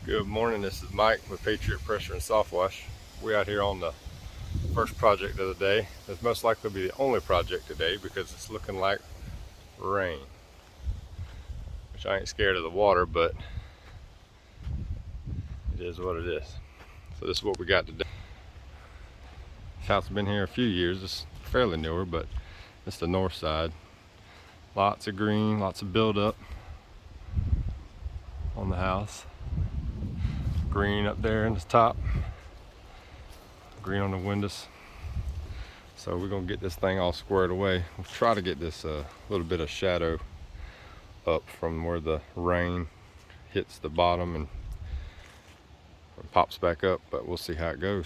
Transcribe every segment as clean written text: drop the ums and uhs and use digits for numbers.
Good morning, this is Mike with Patriot Pressure and Soft Wash. We're out here on the first project of the day. It's most likely to be the only project today because it's looking like rain. Which I ain't scared of the water, but it is what it is. So this is what we got today. This house has been here a few years. It's fairly newer, but it's the north side. Lots of green, lots of buildup on the house. Green up there in the top, green on the windows. So we're gonna get this thing all squared away. We'll try to get this little bit of shadow up from where the rain hits the bottom and pops back up, but we'll see how it goes.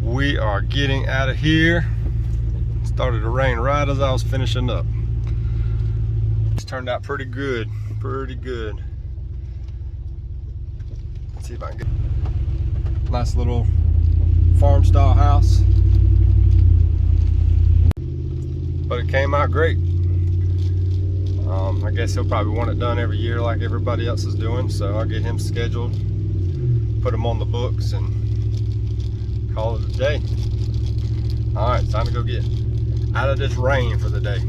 We are getting out of here. It started to rain right as I was finishing up. It's turned out pretty good, pretty good. Let's see if I can get a nice little farm style house. But it came out great. I guess he'll probably want it done every year like everybody else is doing, so I'll get him scheduled, put him on the books, and call it a day. All right, time to go get out of this rain for the day.